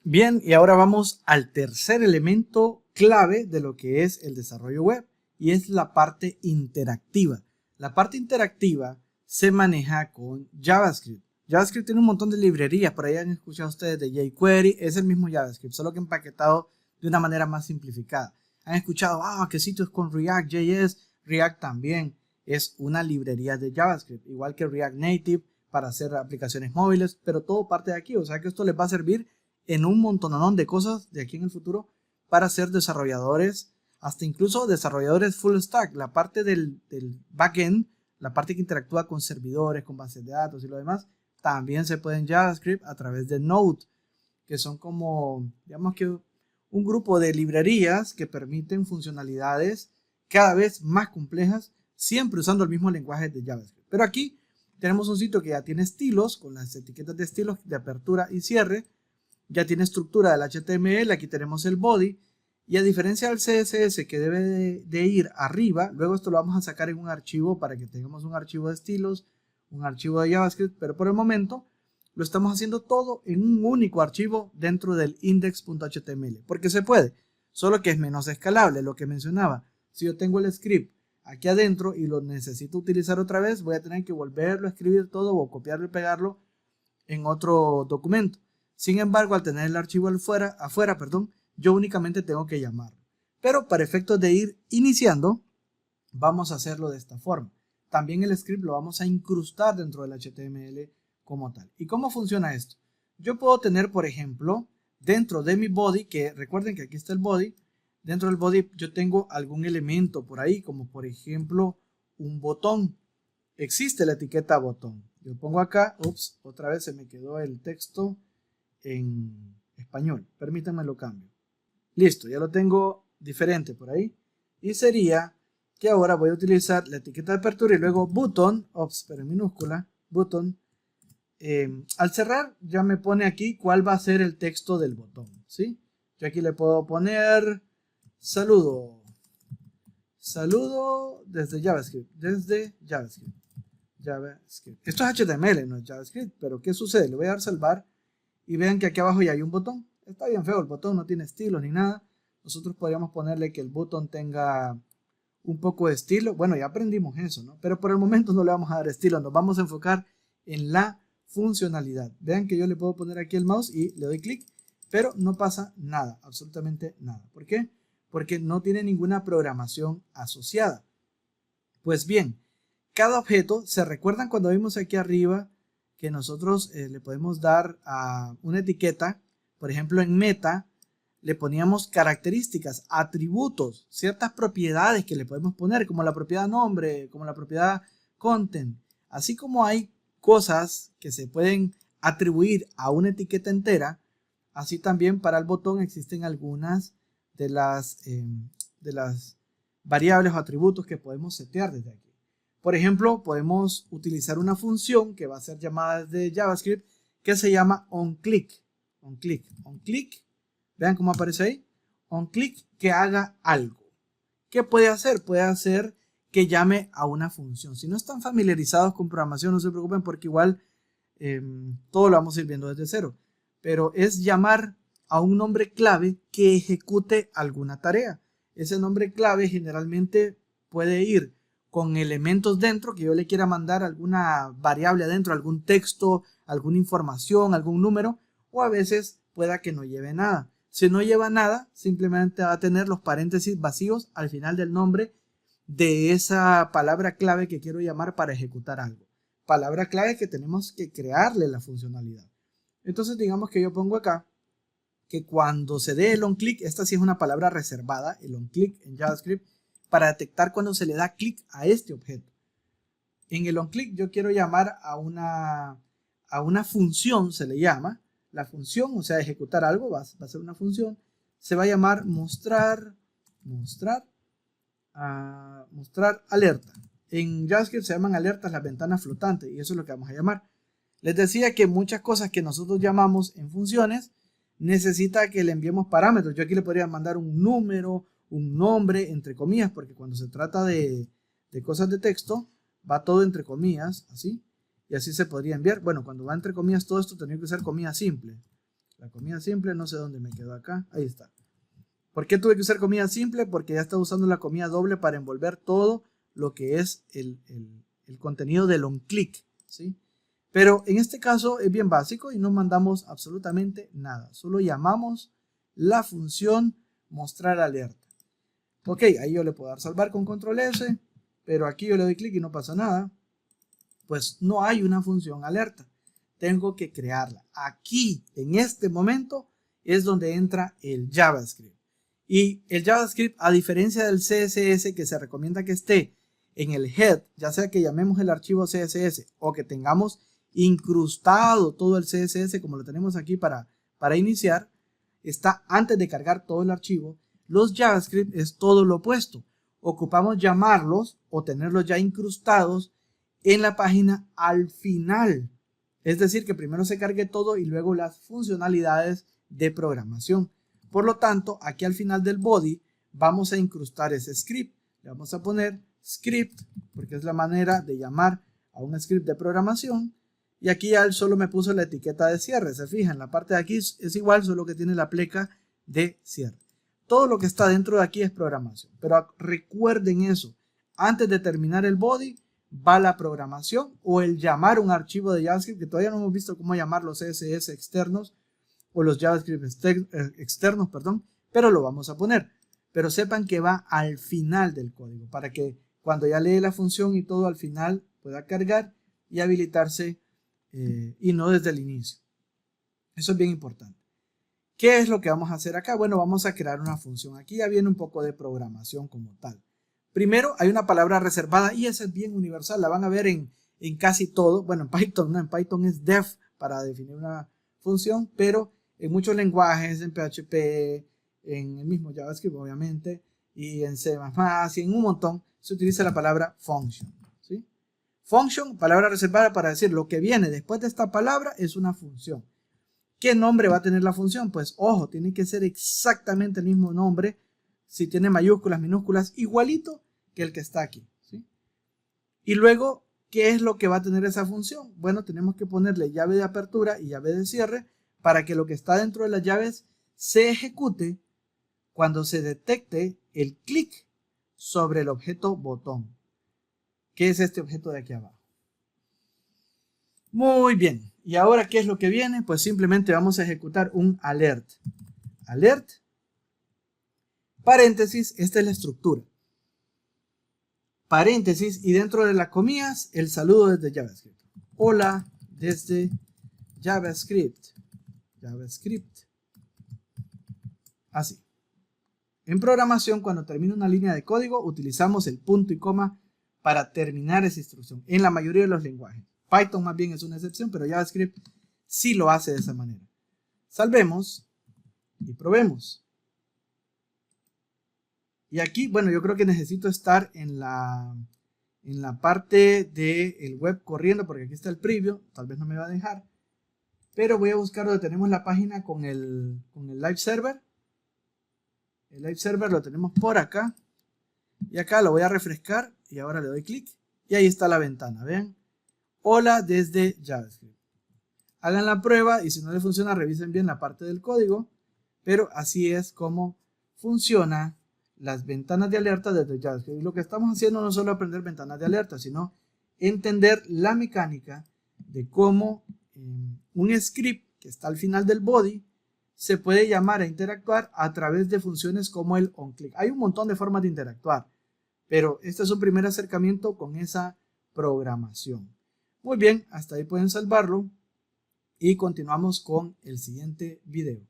Bien, y ahora vamos al tercer elemento clave de lo que es el desarrollo web, y es la parte interactiva. La parte interactiva se maneja con JavaScript. JavaScript tiene un montón de librerías, por ahí han escuchado ustedes de jQuery, es el mismo JavaScript, solo que empaquetado de una manera más simplificada. Han escuchado, que sitios con React.js, React también es una librería de JavaScript, igual que React Native para hacer aplicaciones móviles, pero todo parte de aquí, o sea que esto les va a servir en un montonón de cosas de aquí en el futuro para ser desarrolladores, hasta incluso desarrolladores full stack, la parte del backend, la parte que interactúa con servidores, con bases de datos y lo demás, también se puede en JavaScript a través de Node, que son como, digamos que un grupo de librerías que permiten funcionalidades cada vez más complejas, siempre usando el mismo lenguaje de JavaScript. Pero aquí tenemos un sitio que ya tiene estilos, con las etiquetas de estilos de apertura y cierre, ya tiene estructura del HTML, aquí tenemos el body, y a diferencia del CSS que debe de ir arriba, luego esto lo vamos a sacar en un archivo para que tengamos un archivo de estilos, un archivo de JavaScript, pero por el momento lo estamos haciendo todo en un único archivo dentro del index.html, porque se puede, solo que es menos escalable, lo que mencionaba. Si yo tengo el script aquí adentro y lo necesito utilizar otra vez, voy a tener que volverlo a escribir todo o copiarlo y pegarlo en otro documento. Sin embargo, al tener el archivo afuera, yo únicamente tengo que llamarlo. Pero para efectos de ir iniciando, vamos a hacerlo de esta forma. También el script lo vamos a incrustar dentro del HTML como tal. ¿Y cómo funciona esto? Yo puedo tener, por ejemplo, dentro de mi body, que recuerden que aquí está el body, dentro del body yo tengo algún elemento por ahí, como por ejemplo un botón. Existe la etiqueta botón. Yo pongo acá, otra vez se me quedó el texto en español. Permítanme lo cambio. Listo, ya lo tengo diferente por ahí. Y sería que ahora voy a utilizar la etiqueta de apertura y luego button, pero en minúscula, button. Al cerrar ya me pone aquí cuál va a ser el texto del botón, ¿sí? Yo aquí le puedo poner saludo. Saludo desde JavaScript. Esto es HTML, no es JavaScript, pero ¿qué sucede? Le voy a dar salvar y vean que aquí abajo ya hay un botón. Está bien feo, el botón no tiene estilos ni nada. Nosotros podríamos ponerle que el botón tenga un poco de estilo. Bueno, ya aprendimos eso, ¿no? Pero por el momento no le vamos a dar estilo, nos vamos a enfocar en la funcionalidad. Vean que yo le puedo poner aquí el mouse y le doy clic, pero no pasa nada, absolutamente nada. ¿Por qué? Porque no tiene ninguna programación asociada. Pues bien, cada objeto, ¿se recuerdan cuando vimos aquí arriba que nosotros le podemos dar a una etiqueta? Por ejemplo, en meta le poníamos características, atributos, ciertas propiedades que le podemos poner, como la propiedad nombre, como la propiedad content. Así como hay cosas que se pueden atribuir a una etiqueta entera, así también para el botón existen algunas de las variables o atributos que podemos setear desde aquí. Por ejemplo, podemos utilizar una función que va a ser llamada desde JavaScript que se llama onClick. OnClick, vean cómo aparece ahí. OnClick que haga algo. ¿Qué puede hacer? Puede hacer que llame a una función. Si no están familiarizados con programación, no se preocupen porque igual todo lo vamos a ir viendo desde cero. Pero es llamar a un nombre clave que ejecute alguna tarea. Ese nombre clave generalmente puede ir con elementos dentro, que yo le quiera mandar alguna variable adentro, algún texto, alguna información, algún número, o a veces pueda que no lleve nada. Si no lleva nada, simplemente va a tener los paréntesis vacíos al final del nombre de esa palabra clave que quiero llamar para ejecutar algo. Palabra clave que tenemos que crearle la funcionalidad. Entonces digamos que yo pongo acá que cuando se dé el onClick, esta sí es una palabra reservada, el onClick en JavaScript, para detectar cuando se le da clic a este objeto. En el onClick yo quiero llamar a una función, se le llama, la función, o sea, ejecutar algo, va a ser una función, se va a llamar mostrar alerta. En JavaScript se llaman alertas las ventanas flotantes y eso es lo que vamos a llamar. Les decía que muchas cosas que nosotros llamamos en funciones necesita que le enviemos parámetros. Yo aquí le podría mandar un número, un nombre, entre comillas, porque cuando se trata de cosas de texto, va todo entre comillas, así, y así se podría enviar. Bueno, cuando va entre comillas todo esto, tendría que usar comillas simples. La comida simple, no sé dónde me quedó acá. Ahí está. ¿Por qué tuve que usar comida simple? Porque ya estaba usando la comida doble para envolver todo lo que es el contenido del onClick, ¿sí? Pero en este caso es bien básico y no mandamos absolutamente nada. Solo llamamos la función mostrar alerta. Ok, ahí yo le puedo dar salvar con control S, pero aquí yo le doy clic y no pasa nada. Pues no hay una función alerta. Tengo que crearla. Aquí, en este momento, es donde entra el JavaScript. Y el JavaScript, a diferencia del CSS, que se recomienda que esté en el head, ya sea que llamemos el archivo CSS o que tengamos incrustado todo el CSS como lo tenemos aquí para iniciar, está antes de cargar todo el archivo. Los JavaScript es todo lo opuesto. Ocupamos llamarlos o tenerlos ya incrustados en la página al final. Es decir, que primero se cargue todo y luego las funcionalidades de programación. Por lo tanto, aquí al final del body vamos a incrustar ese script. Le vamos a poner script, porque es la manera de llamar a un script de programación. Y aquí ya él solo me puso la etiqueta de cierre. Se fijan, la parte de aquí es igual, solo que tiene la pleca de cierre. Todo lo que está dentro de aquí es programación. Pero recuerden eso, antes de terminar el body, va la programación o el llamar un archivo de JavaScript, que todavía no hemos visto cómo llamar los CSS externos o los JavaScript externos, perdón, pero lo vamos a poner. Pero sepan que va al final del código, para que cuando ya lee la función y todo al final pueda cargar y habilitarse y no desde el inicio. Eso es bien importante. ¿Qué es lo que vamos a hacer acá? Bueno, vamos a crear una función. Aquí ya viene un poco de programación como tal. Primero hay una palabra reservada y esa es bien universal, la van a ver en casi todo. Bueno, en Python no, en Python es def para definir una función, pero en muchos lenguajes, en PHP, en el mismo JavaScript obviamente, y en C++ y en un montón, se utiliza la palabra function, ¿sí? Function, palabra reservada para decir lo que viene después de esta palabra es una función. ¿Qué nombre va a tener la función? Pues ojo, tiene que ser exactamente el mismo nombre, si tiene mayúsculas, minúsculas, igualito que el que está aquí, ¿sí? Y luego, ¿qué es lo que va a tener esa función? Bueno, tenemos que ponerle llave de apertura y llave de cierre para que lo que está dentro de las llaves se ejecute cuando se detecte el clic sobre el objeto botón, que es este objeto de aquí abajo. Muy bien, y ahora ¿qué es lo que viene? Pues simplemente vamos a ejecutar un alert. Alert, paréntesis, esta es la estructura. Paréntesis, y dentro de las comillas, el saludo desde JavaScript. Hola desde JavaScript. JavaScript. Así. En programación, cuando termina una línea de código, utilizamos el punto y coma para terminar esa instrucción. En la mayoría de los lenguajes. Python más bien es una excepción, pero JavaScript sí lo hace de esa manera. Salvemos y probemos. Y aquí, bueno, yo creo que necesito estar en la parte del web corriendo, porque aquí está el preview, tal vez no me va a dejar. Pero voy a buscar donde tenemos la página con el live server. El live server lo tenemos por acá. Y acá lo voy a refrescar y ahora le doy clic. Y ahí está la ventana, vean. Hola desde JavaScript. Hagan la prueba y si no les funciona, revisen bien la parte del código. Pero así es como funciona las ventanas de alerta desde JavaScript. Y lo que estamos haciendo no es solo aprender ventanas de alerta, sino entender la mecánica de cómo un script que está al final del body se puede llamar a interactuar a través de funciones como el onClick. Hay un montón de formas de interactuar, pero este es un primer acercamiento con esa programación. Muy bien, hasta ahí pueden salvarlo y continuamos con el siguiente video.